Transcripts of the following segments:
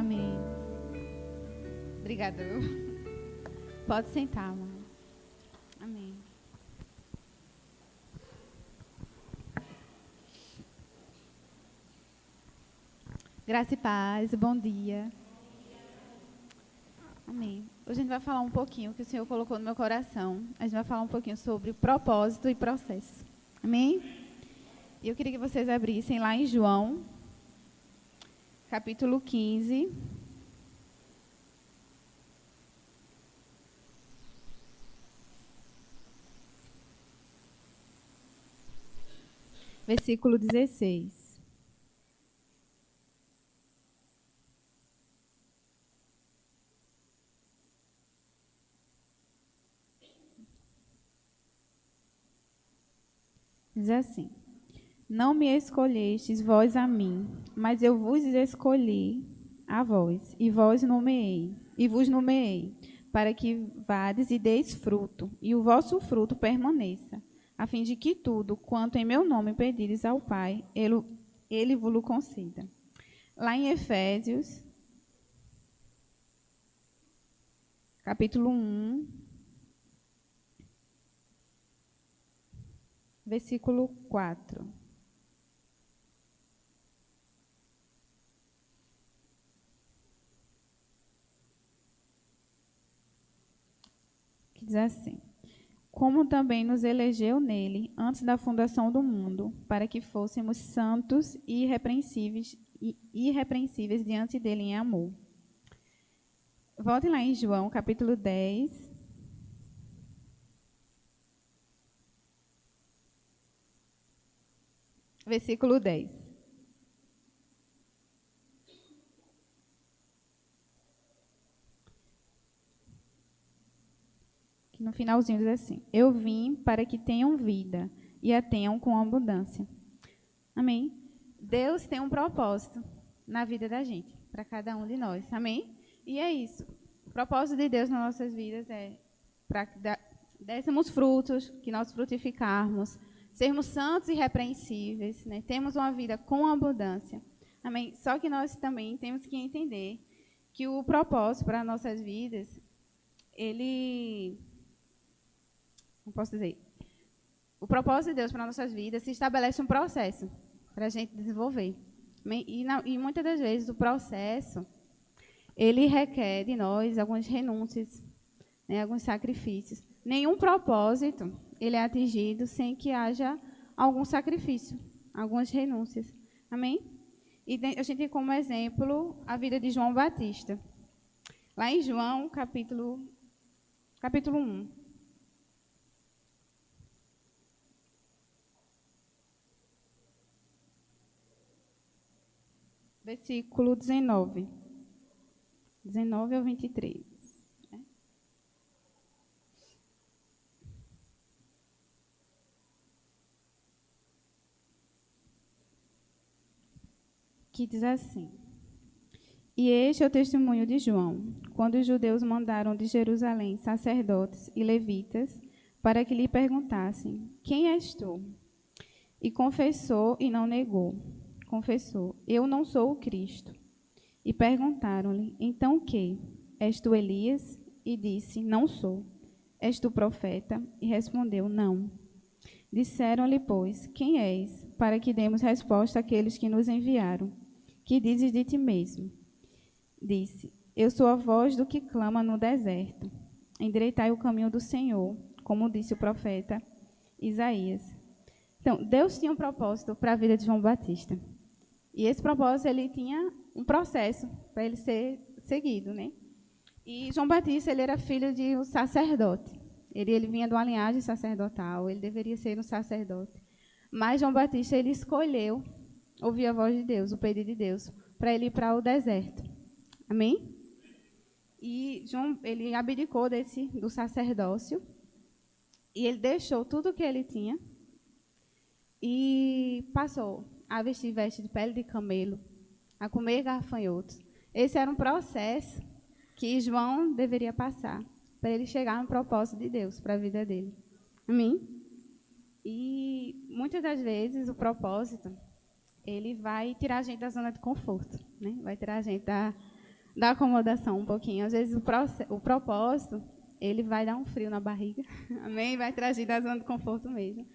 Amém. Obrigada. Pode sentar, amor. Amém. Graça e paz, bom dia. Amém. Hoje a gente vai falar um pouquinho, que o Senhor colocou no meu coração. A gente vai falar um pouquinho sobre propósito e processo. Amém? E eu queria que vocês abrissem lá em João, capítulo 15. Versículo 16. Diz assim: Não me escolhestes vós a mim, mas eu vos escolhi a vós, e vos nomeei, para que vades e deis fruto, e o vosso fruto permaneça, a fim de que tudo quanto em meu nome pedires ao Pai, ele vos conceda. Lá em Efésios, capítulo 1, versículo 4. Que diz assim: Como também nos elegeu nele antes da fundação do mundo, para que fôssemos santos e irrepreensíveis diante dele em amor. Volte lá em João, capítulo 10. Versículo 10. Que no finalzinho diz assim: Eu vim para que tenham vida e a tenham com abundância. Amém? Deus tem um propósito na vida da gente, para cada um de nós. Amém? E é isso. O propósito de Deus nas nossas vidas é para que dessemos frutos, que nós frutificarmos, sermos santos e irrepreensíveis, né? Temos uma vida com abundância. Amém? Só que nós também temos que entender que o propósito para nossas vidas, não posso dizer, o propósito de Deus para nossas vidas se estabelece um processo para a gente desenvolver. Amém? E muitas das vezes o processo, ele requer de nós algumas renúncias, né, alguns sacrifícios. Nenhum propósito ele é atingido sem que haja algum sacrifício, algumas renúncias. Amém? E a gente tem como exemplo a vida de João Batista. Lá em João, capítulo 1. Versículo 19. 19 ao 23. Que diz assim: E este é o testemunho de João, quando os judeus mandaram de Jerusalém sacerdotes e levitas para que lhe perguntassem: Quem és tu? E confessou e não negou. Confessou: Eu não sou o Cristo. E perguntaram-lhe: Então o quê? És tu Elias? E disse: Não sou. És tu profeta? E respondeu: Não. Disseram-lhe, pois: Quem és? Para que demos resposta àqueles que nos enviaram. Que dizes de ti mesmo? Disse: Eu sou a voz do que clama no deserto. Endireitai o caminho do Senhor, como disse o profeta Isaías. Então, Deus tinha um propósito para a vida de João Batista. E esse propósito, ele tinha um processo para ele ser seguido, né? E João Batista, ele era filho de um sacerdote. Ele vinha de uma linhagem sacerdotal, ele deveria ser um sacerdote. Mas João Batista, ele escolheu ouvir a voz de Deus, o pedido de Deus, para ele ir para o deserto. Amém? E João, ele abdicou do sacerdócio e ele deixou tudo o que ele tinha e passou a vestir veste de pele de camelo, a comer gafanhotos. Esse era um processo que João deveria passar para ele chegar no propósito de Deus para a vida dele. Amém? E muitas das vezes o propósito, ele vai tirar a gente da zona de conforto, né? Vai tirar a gente da acomodação um pouquinho. Às vezes o propósito, ele vai dar um frio na barriga, amém? Vai trazer da zona de conforto mesmo.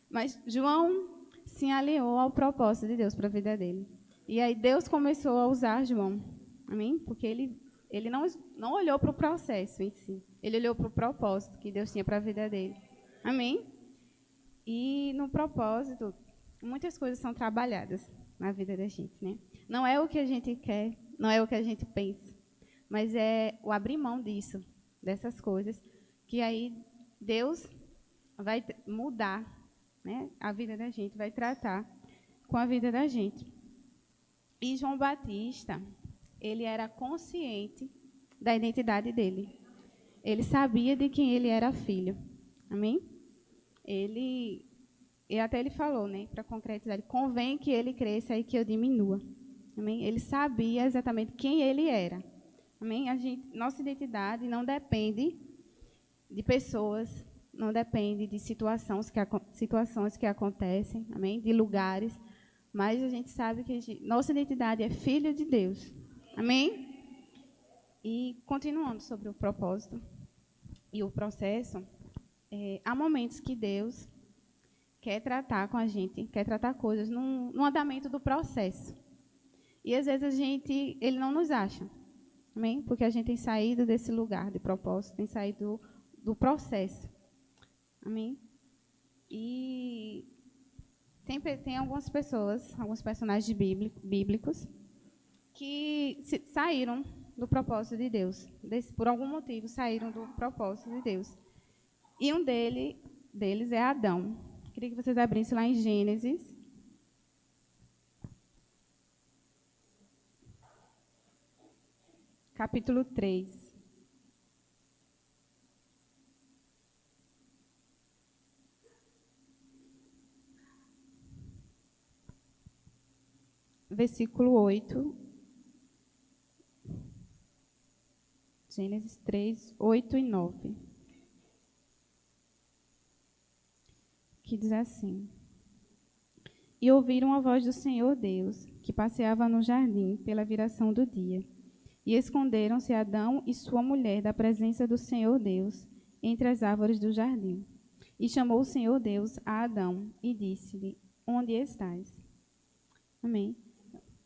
Mas João se alinhou ao propósito de Deus para a vida dele. E aí Deus começou a usar João, amém? Porque ele não olhou para o processo em si, ele olhou para o propósito que Deus tinha para a vida dele, amém? E no propósito, muitas coisas são trabalhadas na vida da gente, né? Não é o que a gente quer, não é o que a gente pensa, mas é o abrir mão disso, dessas coisas, que aí Deus vai mudar, né, a vida da gente, vai tratar com a vida da gente. E João Batista, ele era consciente da identidade dele. Ele sabia de quem ele era filho. Amém? E até ele falou, né, para concretizar, convém que ele cresça e que eu diminua. Amém? Ele sabia exatamente quem ele era. Amém? Nossa identidade não depende de pessoas, não depende de situações que acontecem, amém? De lugares, mas a gente sabe que nossa identidade é filho de Deus. Amém? E continuando sobre o propósito e o processo, há momentos que Deus quer tratar com a gente, quer tratar coisas no andamento do processo. E às vezes ele não nos acha, amém? Porque a gente tem saído desse lugar de propósito, tem saído do processo, amém? E tem algumas pessoas, alguns personagens bíblicos, que saíram do propósito de Deus, por algum motivo saíram do propósito de Deus. E um deles é Adão. Queria que vocês abrissem lá em Gênesis, capítulo 3. Versículo 8. Gênesis 3, 8 e 9. Que diz assim: E ouviram a voz do Senhor Deus, que passeava no jardim pela viração do dia. E esconderam-se Adão e sua mulher da presença do Senhor Deus entre as árvores do jardim. E chamou o Senhor Deus a Adão e disse-lhe: Onde estás? Amém.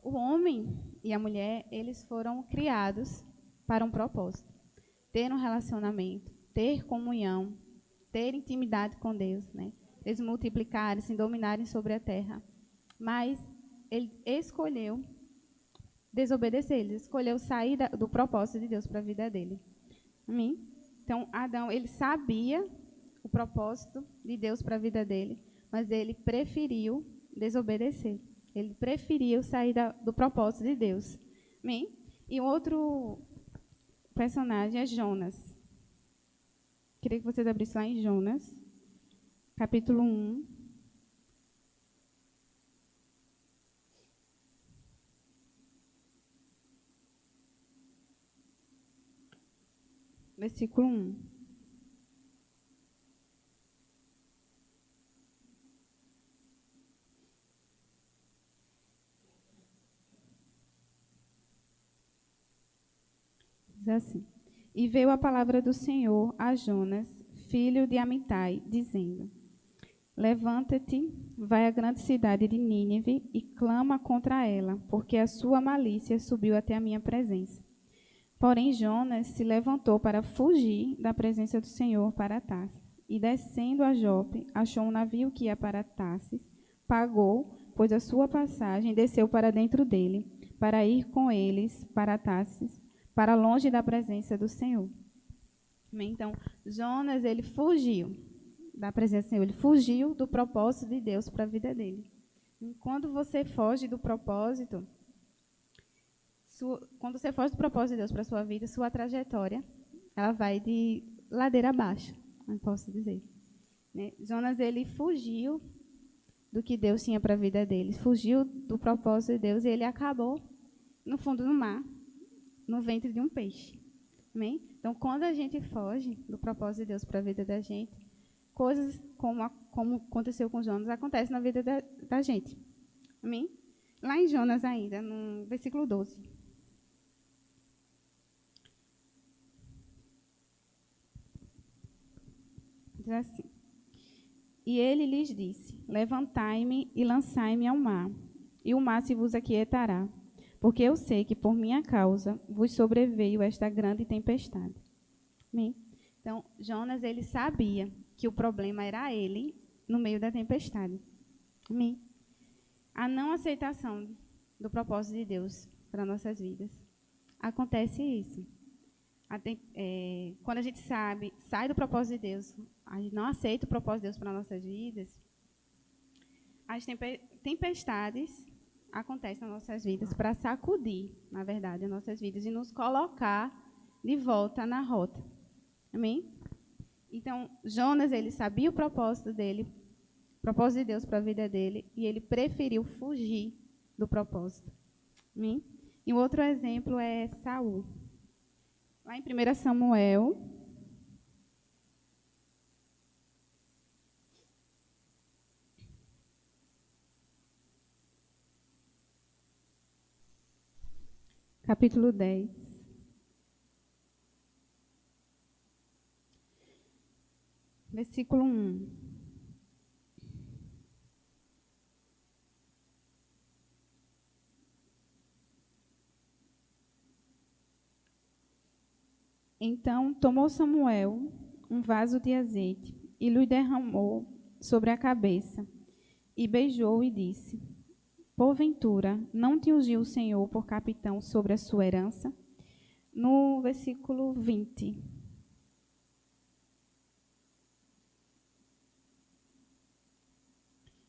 O homem e a mulher, eles foram criados para um propósito. Ter um relacionamento, ter comunhão, ter intimidade com Deus, né? Eles multiplicarem, se dominarem sobre a terra. Mas ele escolheu desobedecer, ele escolheu sair do propósito de Deus para a vida dele. Amém? Então, Adão, ele sabia o propósito de Deus para a vida dele, mas ele preferiu desobedecer. Ele preferiu sair do propósito de Deus. Amém? E outro personagem é Jonas. Queria que vocês abrissem lá em Jonas, capítulo 1. Versículo 1. Diz assim: E veio a palavra do Senhor a Jonas, filho de Amitai, dizendo: Levanta-te, vai à grande cidade de Nínive e clama contra ela, porque a sua malícia subiu até a minha presença. Porém, Jonas se levantou para fugir da presença do Senhor para Tarsis. E descendo a Jope, achou um navio que ia para Tarsis, pagou, pois a sua passagem desceu para dentro dele, para ir com eles para Tarsis, para longe da presença do Senhor. Então, Jonas, ele fugiu da presença do Senhor, ele fugiu do propósito de Deus para a vida dele. E quando você foge do propósito, quando você foge do propósito de Deus para a sua vida, sua trajetória, ela vai de ladeira abaixo, não posso dizer. Né? Jonas, ele fugiu do que Deus tinha para a vida dele, fugiu do propósito de Deus e ele acabou no fundo do mar, no ventre de um peixe. Amém? Então, quando a gente foge do propósito de Deus para a vida da gente, coisas como aconteceu com Jonas acontecem na vida da gente. Amém? Lá em Jonas ainda, no versículo 12. Diz assim: E ele lhes disse: Levantai-me e lançai-me ao mar, e o mar se vos aquietará, porque eu sei que por minha causa vos sobreveio esta grande tempestade. Amém? Então, Jonas, ele sabia que o problema era ele no meio da tempestade. Amém? A não aceitação do propósito de Deus para nossas vidas. Acontece isso. Quando a gente sai do propósito de Deus, a gente não aceita o propósito de Deus para nossas vidas, as tempestades acontecem nas nossas vidas para sacudir, na verdade, as nossas vidas e nos colocar de volta na rota. Amém? Então, Jonas, ele sabia o propósito dele, o propósito de Deus para a vida dele, e ele preferiu fugir do propósito. Amém? E um outro exemplo é Saul. Lá em 1 Samuel, capítulo 10. Versículo 1. Então tomou Samuel um vaso de azeite e lhe derramou sobre a cabeça, e beijou e disse: Porventura, não te ungiu o Senhor por capitão sobre a sua herança? No versículo 20.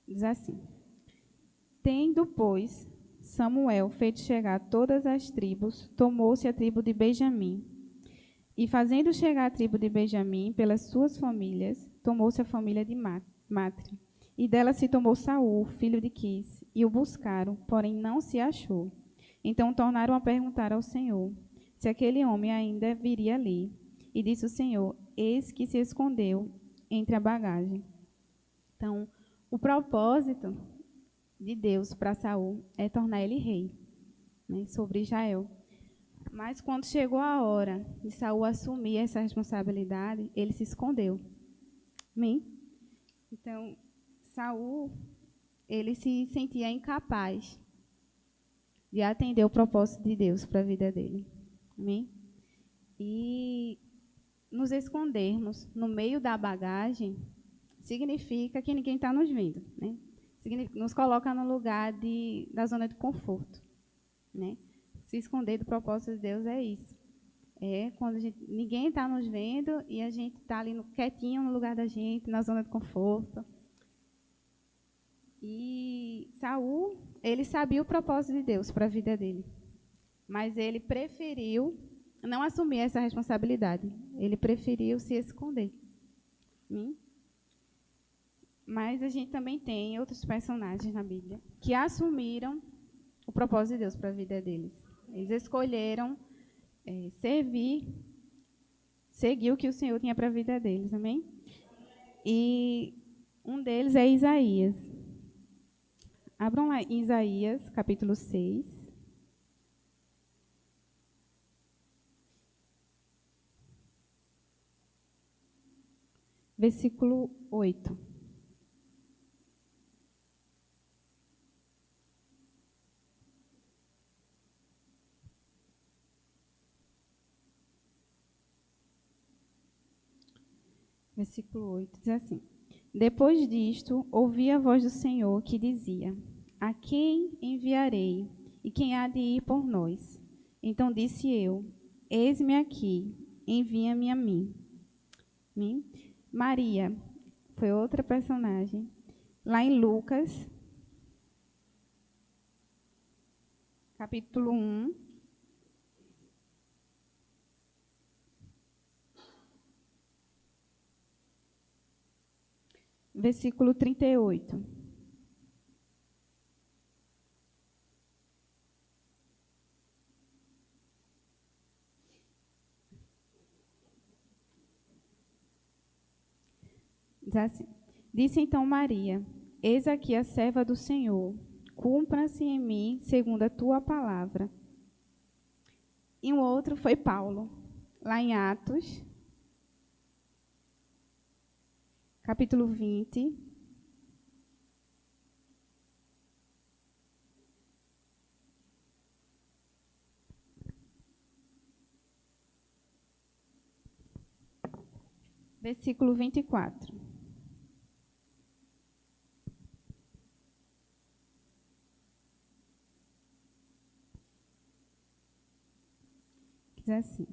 Diz assim: Tendo, pois, Samuel feito chegar todas as tribos, tomou-se a tribo de Benjamim. E fazendo chegar a tribo de Benjamim pelas suas famílias, tomou-se a família de Matre. E dela se tomou Saul, filho de Quis, e o buscaram, porém não se achou. Então tornaram a perguntar ao Senhor se aquele homem ainda viria ali. E disse o Senhor: Eis que se escondeu entre a bagagem. Então, o propósito de Deus para Saul é tornar ele rei, né, sobre Israel. Mas quando chegou a hora de Saul assumir essa responsabilidade, ele se escondeu. Amém? Então, Saul, ele se sentia incapaz de atender o propósito de Deus para a vida dele. Amém? E nos escondermos no meio da bagagem significa que ninguém está nos vendo, né? Nos coloca no lugar da zona de conforto, né? Se esconder do propósito de Deus é isso. É quando ninguém está nos vendo e a gente está ali quietinho no lugar da gente, na zona de conforto. E Saul, ele sabia o propósito de Deus para a vida dele, mas ele preferiu não assumir essa responsabilidade. Ele preferiu se esconder. Mas a gente também tem outros personagens na Bíblia que assumiram o propósito de Deus para a vida deles. Eles escolheram seguir o que o Senhor tinha para a vida deles, amém? E um deles é Isaías. Abram lá em Isaías, capítulo 6. Versículo 8. Versículo 8 diz assim: Depois disto, ouvi a voz do Senhor que dizia: A quem enviarei? E quem há de ir por nós? Então disse eu: Eis-me aqui, envia-me a mim. Maria foi outra personagem. Lá em Lucas, capítulo 1. Versículo 38. Diz assim: Disse então Maria: Eis aqui a serva do Senhor, cumpra-se em mim segundo a tua palavra. E um outro foi Paulo, lá em Atos, capítulo 20. Versículo 24. Diz assim: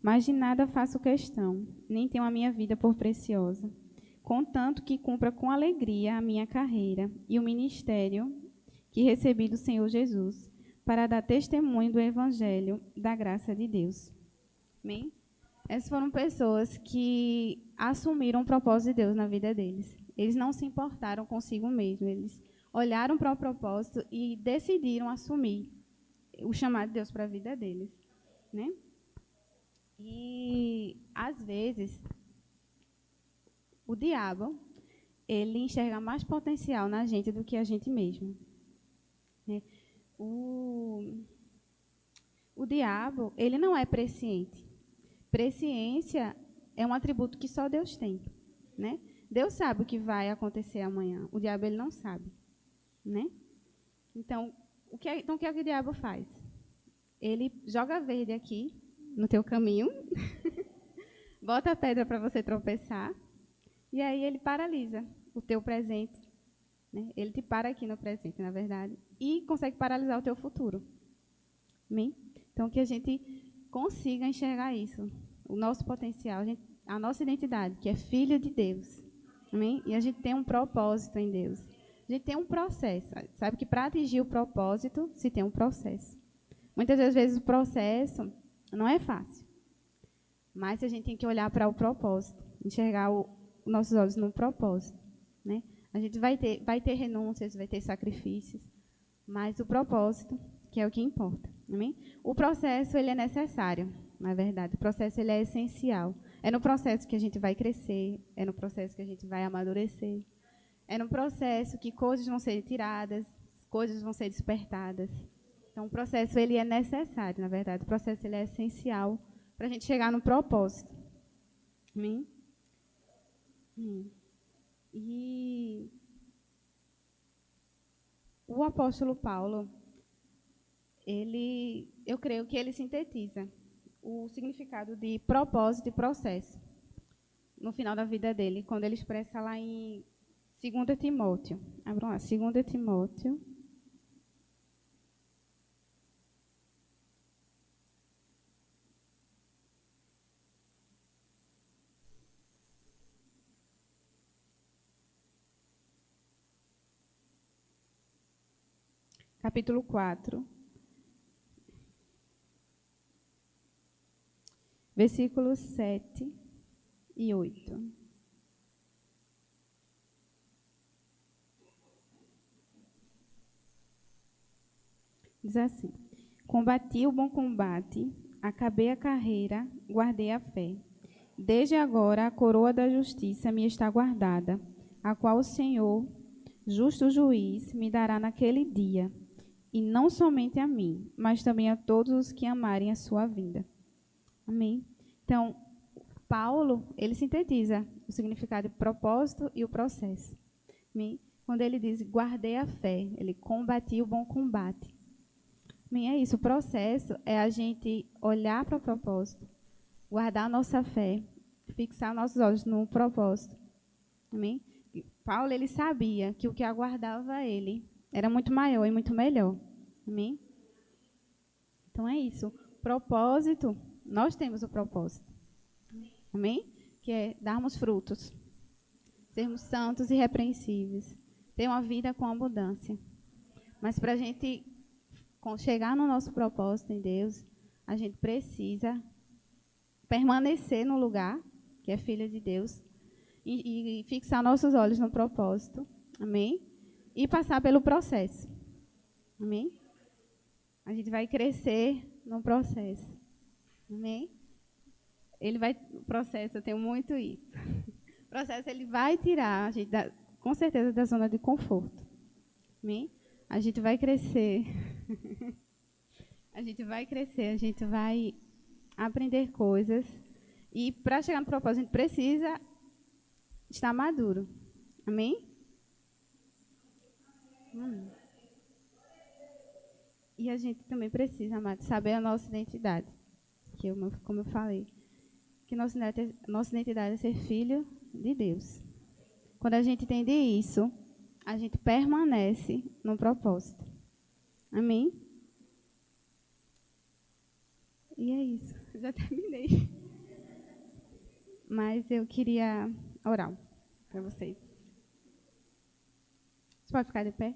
mas de nada faço questão, nem tenho a minha vida por preciosa, contanto que cumpra com alegria a minha carreira e o ministério que recebi do Senhor Jesus, para dar testemunho do Evangelho da graça de Deus. Amém? Essas foram pessoas que assumiram o propósito de Deus na vida deles. Eles não se importaram consigo mesmos. Eles olharam para o propósito e decidiram assumir o chamado de Deus para a vida deles, né? E, às vezes, o diabo, ele enxerga mais potencial na gente do que a gente mesmo, né? O diabo, ele não é presciente. Presciência é um atributo que só Deus tem, né? Deus sabe o que vai acontecer amanhã. O diabo, ele não sabe, né? Então, o que é que o diabo faz? Ele joga verde aqui no teu caminho, bota a pedra para você tropeçar, e aí ele paralisa o teu presente, né? Ele te para aqui no presente, na verdade, e consegue paralisar o teu futuro. Amém? Então, que a gente consiga enxergar isso, o nosso potencial, a nossa identidade, que é filho de Deus. Amém? E a gente tem um propósito em Deus. A gente tem um processo. Sabe que para atingir o propósito, se tem um processo. Muitas das vezes o processo não é fácil. Mas a gente tem que olhar para o propósito, enxergar os nossos olhos no propósito, né? A gente vai ter renúncias, vai ter sacrifícios, mas o propósito, que é o que importa. Amém? O processo, ele é necessário, na verdade. O processo, ele é essencial. É no processo que a gente vai crescer, é no processo que a gente vai amadurecer. É no processo que coisas vão ser tiradas, coisas vão ser despertadas. Então, o processo, ele é necessário, na verdade. O processo, ele é essencial para a gente chegar no propósito. Amém? E o apóstolo Paulo, eu creio que ele sintetiza o significado de propósito e processo no final da vida dele, quando ele expressa lá em 2 Timóteo. Abram lá, 2 Timóteo. Capítulo 4. Versículos 7 e 8. Diz assim: combati o bom combate, acabei a carreira, guardei a fé. Desde agora a coroa da justiça me está guardada, a qual o Senhor, justo juiz, me dará naquele dia, e não somente a mim, mas também a todos os que amarem a sua vinda. Amém? Então, Paulo, ele sintetiza o significado de propósito e o processo. Amém? Quando ele diz, guardei a fé, ele combatiu o bom combate. Amém? É isso, o processo é a gente olhar para o propósito, guardar a nossa fé, fixar nossos olhos no propósito. Amém? E Paulo, ele sabia que o que aguardava ele era muito maior e muito melhor. Amém? Então é isso. Propósito, nós temos o propósito. Amém? Que é darmos frutos, sermos santos e irrepreensíveis, ter uma vida com abundância. Mas para a gente chegar no nosso propósito em Deus, a gente precisa permanecer no lugar, que é filha de Deus, e fixar nossos olhos no propósito. Amém? E passar pelo processo. Amém? A gente vai crescer no processo. Amém? O processo, eu tenho muito isso. O processo, ele vai tirar a gente, com certeza, da zona de conforto. Amém? A gente vai crescer. A gente vai crescer, a gente vai aprender coisas. E para chegar no propósito, a gente precisa está maduro. Amém? Amém. E a gente também precisa, amado, saber a nossa identidade. Como eu falei, que nossa identidade é ser filho de Deus. Quando a gente entende isso, a gente permanece no propósito. Amém? E é isso. Já terminei. Mas eu queria orar para vocês. Você pode ficar de pé?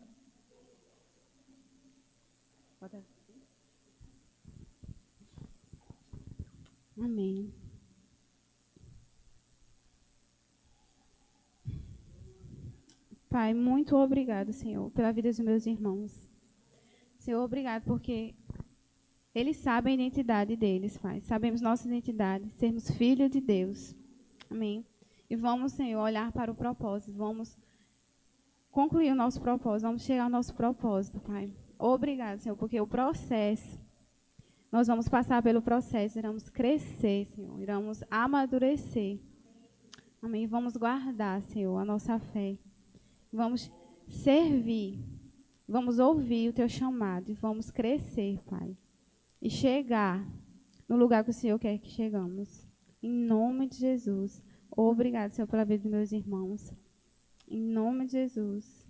Amém. Pai, muito obrigado, Senhor, pela vida dos meus irmãos. Senhor, obrigado porque eles sabem a identidade deles, Pai. Sabemos nossa identidade, sermos filhos de Deus. Amém. E vamos, Senhor, olhar para o propósito. Vamos concluir o nosso propósito. Vamos chegar ao nosso propósito, Pai. Obrigado, Senhor, porque o processo, nós vamos passar pelo processo, iremos crescer, Senhor, iremos amadurecer. Amém. Vamos guardar, Senhor, a nossa fé. Vamos servir. Vamos ouvir o teu chamado e vamos crescer, Pai. E chegar no lugar que o Senhor quer que chegamos. Em nome de Jesus. Obrigado, Senhor, pela vida dos meus irmãos. Em nome de Jesus.